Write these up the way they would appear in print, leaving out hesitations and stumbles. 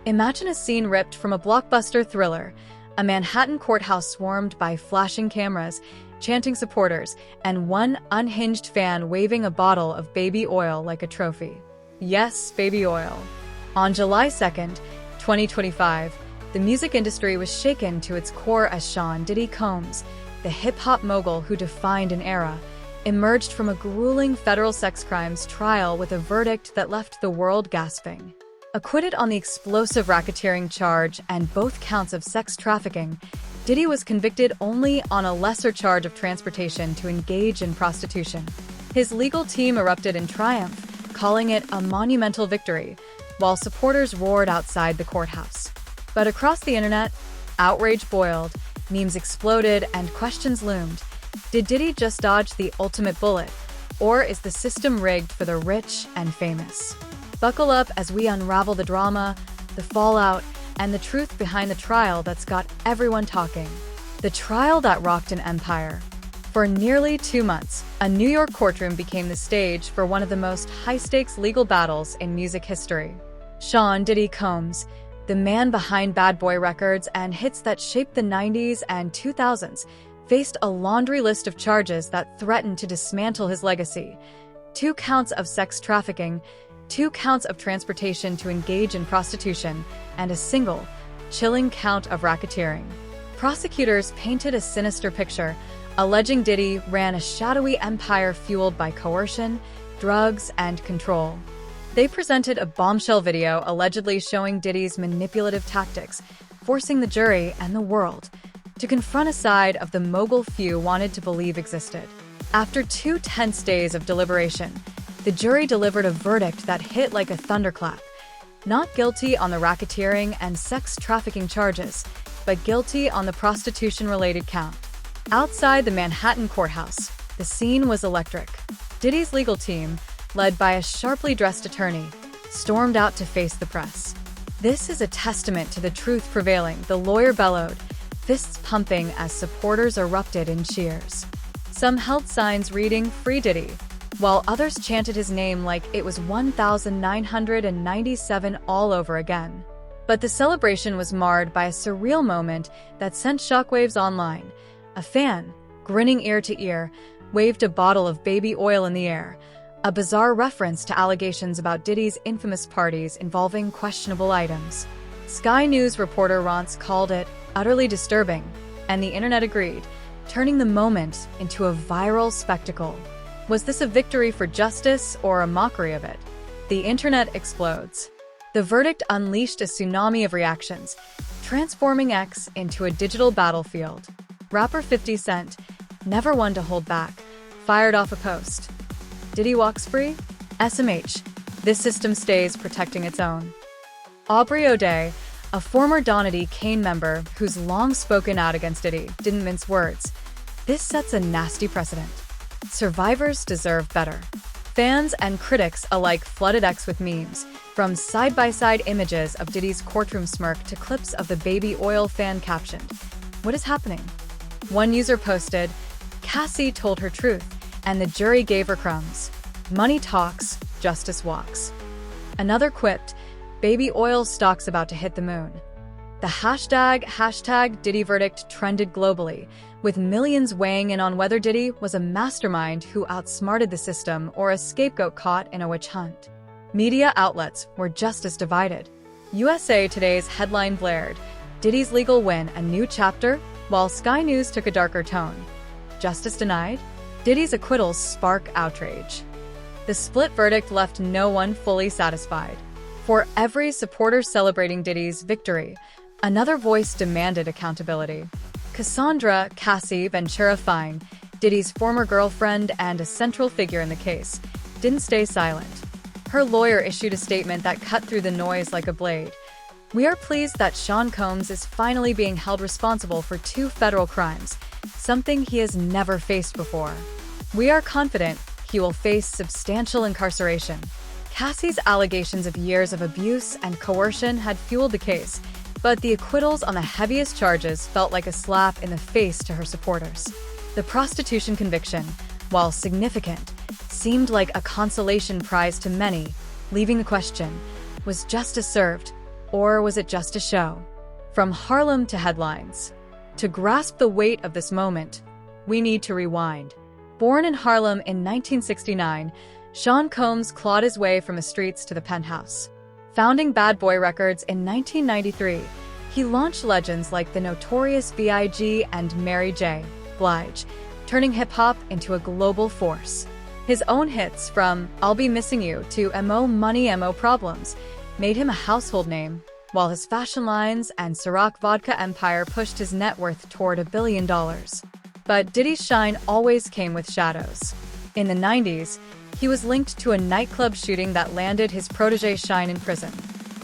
Imagine a scene ripped from a blockbuster thriller, a Manhattan courthouse swarmed by flashing cameras, chanting supporters, and one unhinged fan waving a bottle of baby oil like a trophy. Yes, baby oil. On July 2nd, 2025, the music industry was shaken to its core as Diddy Combs, the hip-hop mogul who defined an era, emerged from a grueling federal sex crimes trial with a verdict that left the world gasping. Acquitted on the explosive racketeering charge and both counts of sex trafficking, Diddy was convicted only on a lesser charge of transportation to engage in prostitution. His legal team erupted in triumph, calling it a monumental victory, while supporters roared outside the courthouse. But across the internet, outrage boiled, memes exploded, and questions loomed. Did Diddy just dodge the ultimate bullet, or is the system rigged for the rich and famous? Buckle up as we unravel the drama, the fallout, and the truth behind the trial that's got everyone talking. The trial that rocked an empire. For nearly 2 months, a New York courtroom became the stage for one of the most high-stakes legal battles in music history. Diddy Combs, the man behind Bad Boy Records and hits that shaped the 90s and 2000s, faced a laundry list of charges that threatened to dismantle his legacy. 2 counts of sex trafficking, 2 counts of transportation to engage in prostitution, and a single, chilling count of racketeering. Prosecutors painted a sinister picture, alleging Diddy ran a shadowy empire fueled by coercion, drugs, and control. They presented a bombshell video allegedly showing Diddy's manipulative tactics, forcing the jury and the world to confront a side of the mogul few wanted to believe existed. After 2 tense days of deliberation, the jury delivered a verdict that hit like a thunderclap. Not guilty on the racketeering and sex trafficking charges, but guilty on the prostitution-related count. Outside the Manhattan courthouse, the scene was electric. Diddy's legal team, led by a sharply dressed attorney, stormed out to face the press. "This is a testament to the truth prevailing," the lawyer bellowed, fists pumping as supporters erupted in cheers. Some held signs reading "Free Diddy," while others chanted his name like it was 1997 all over again. But the celebration was marred by a surreal moment that sent shockwaves online. A fan, grinning ear to ear, waved a bottle of baby oil in the air, a bizarre reference to allegations about Diddy's infamous parties involving questionable items. Sky News reporter Rance called it utterly disturbing, and the internet agreed, turning the moment into a viral spectacle. Was this a victory for justice or a mockery of it? The internet explodes. The verdict unleashed a tsunami of reactions, transforming X into a digital battlefield. Rapper 50 Cent, never one to hold back, fired off a post. Diddy walks free? SMH. This system stays protecting its own. Aubrey O'Day, a former Donity Kane member who's long spoken out against Diddy, didn't mince words. This sets a nasty precedent. Survivors deserve better. Fans and critics alike flooded X with memes, from side-by-side images of Diddy's courtroom smirk to clips of the baby oil fan captioned, "What is happening?" One user posted, "Cassie told her truth, and the jury gave her crumbs. Money talks, justice walks." Another quipped, "Baby oil stock's about to hit the moon." The hashtag Diddy verdict trended globally, with millions weighing in on whether Diddy was a mastermind who outsmarted the system or a scapegoat caught in a witch hunt. Media outlets were just as divided. USA Today's headline blared, "Diddy's legal win, a new chapter," while Sky News took a darker tone. Justice denied? Diddy's acquittals spark outrage. The split verdict left no one fully satisfied. For every supporter celebrating Diddy's victory, another voice demanded accountability. Cassie Ventura Fine, Diddy's former girlfriend and a central figure in the case, didn't stay silent. Her lawyer issued a statement that cut through the noise like a blade. "We are pleased that Combs is finally being held responsible for 2 federal crimes, something he has never faced before. We are confident he will face substantial incarceration." Cassie's allegations of years of abuse and coercion had fueled the case, but the acquittals on the heaviest charges felt like a slap in the face to her supporters. The prostitution conviction, while significant, seemed like a consolation prize to many, leaving the question, was justice served? Or was it just a show? From Harlem to headlines. To grasp the weight of this moment, we need to rewind. Born in Harlem in 1969, Sean Combs clawed his way from the streets to the penthouse. Founding Bad Boy Records in 1993, he launched legends like the notorious B.I.G. and Mary J. Blige, turning hip-hop into a global force. His own hits, from I'll Be Missing You to M.O. Money M.O. Problems, made him a household name, while his fashion lines and Ciroc vodka empire pushed his net worth toward $1 billion. But Diddy's shine always came with shadows. In the 90s, he was linked to a nightclub shooting that landed his protege Shine in prison.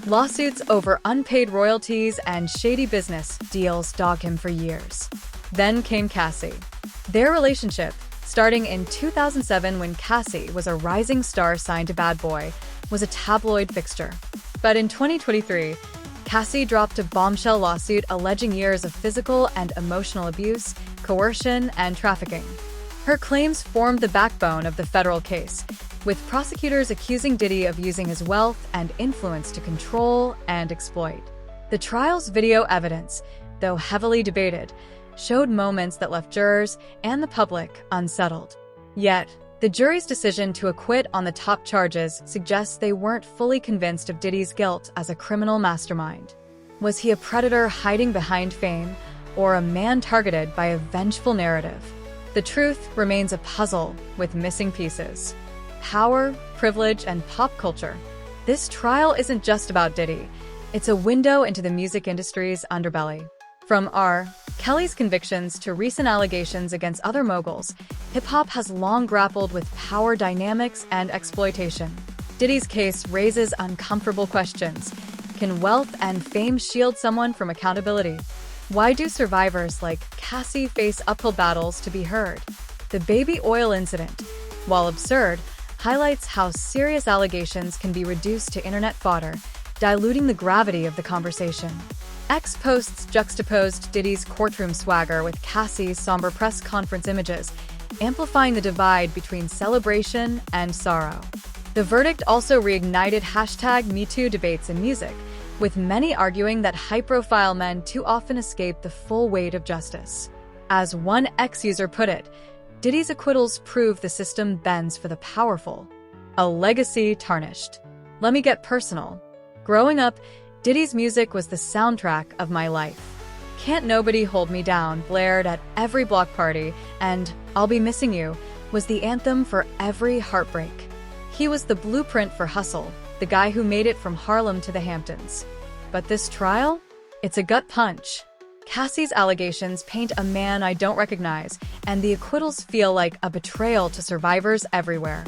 Lawsuits over unpaid royalties and shady business deals dogged him for years. Then came Cassie. Their relationship, starting in 2007 when Cassie was a rising star signed to Bad Boy, was a tabloid fixture. But in 2023, Cassie dropped a bombshell lawsuit alleging years of physical and emotional abuse, coercion, and trafficking. Her claims formed the backbone of the federal case, with prosecutors accusing Diddy of using his wealth and influence to control and exploit. The trial's video evidence, though heavily debated, showed moments that left jurors and the public unsettled. Yet, the jury's decision to acquit on the top charges suggests they weren't fully convinced of Diddy's guilt as a criminal mastermind. Was he a predator hiding behind fame, or a man targeted by a vengeful narrative? The truth remains a puzzle with missing pieces. Power, privilege, and pop culture. This trial isn't just about Diddy. It's a window into the music industry's underbelly. From R. Kelly's convictions to recent allegations against other moguls, hip-hop has long grappled with power dynamics and exploitation. Diddy's case raises uncomfortable questions. Can wealth and fame shield someone from accountability? Why do survivors like Cassie face uphill battles to be heard? The baby oil incident, while absurd, highlights how serious allegations can be reduced to internet fodder, diluting the gravity of the conversation. X posts juxtaposed Diddy's courtroom swagger with Cassie's somber press conference images, amplifying the divide between celebration and sorrow. The verdict also reignited #MeToo debates in music, with many arguing that high-profile men too often escape the full weight of justice. As one X user put it, Diddy's acquittals prove the system bends for the powerful. A legacy tarnished. Let me get personal. Growing up, Diddy's music was the soundtrack of my life. Can't Nobody Hold Me Down blared at every block party, and I'll Be Missing You was the anthem for every heartbreak. He was the blueprint for hustle, the guy who made it from Harlem to the Hamptons. But this trial? It's a gut punch. Cassie's allegations paint a man I don't recognize, and the acquittals feel like a betrayal to survivors everywhere.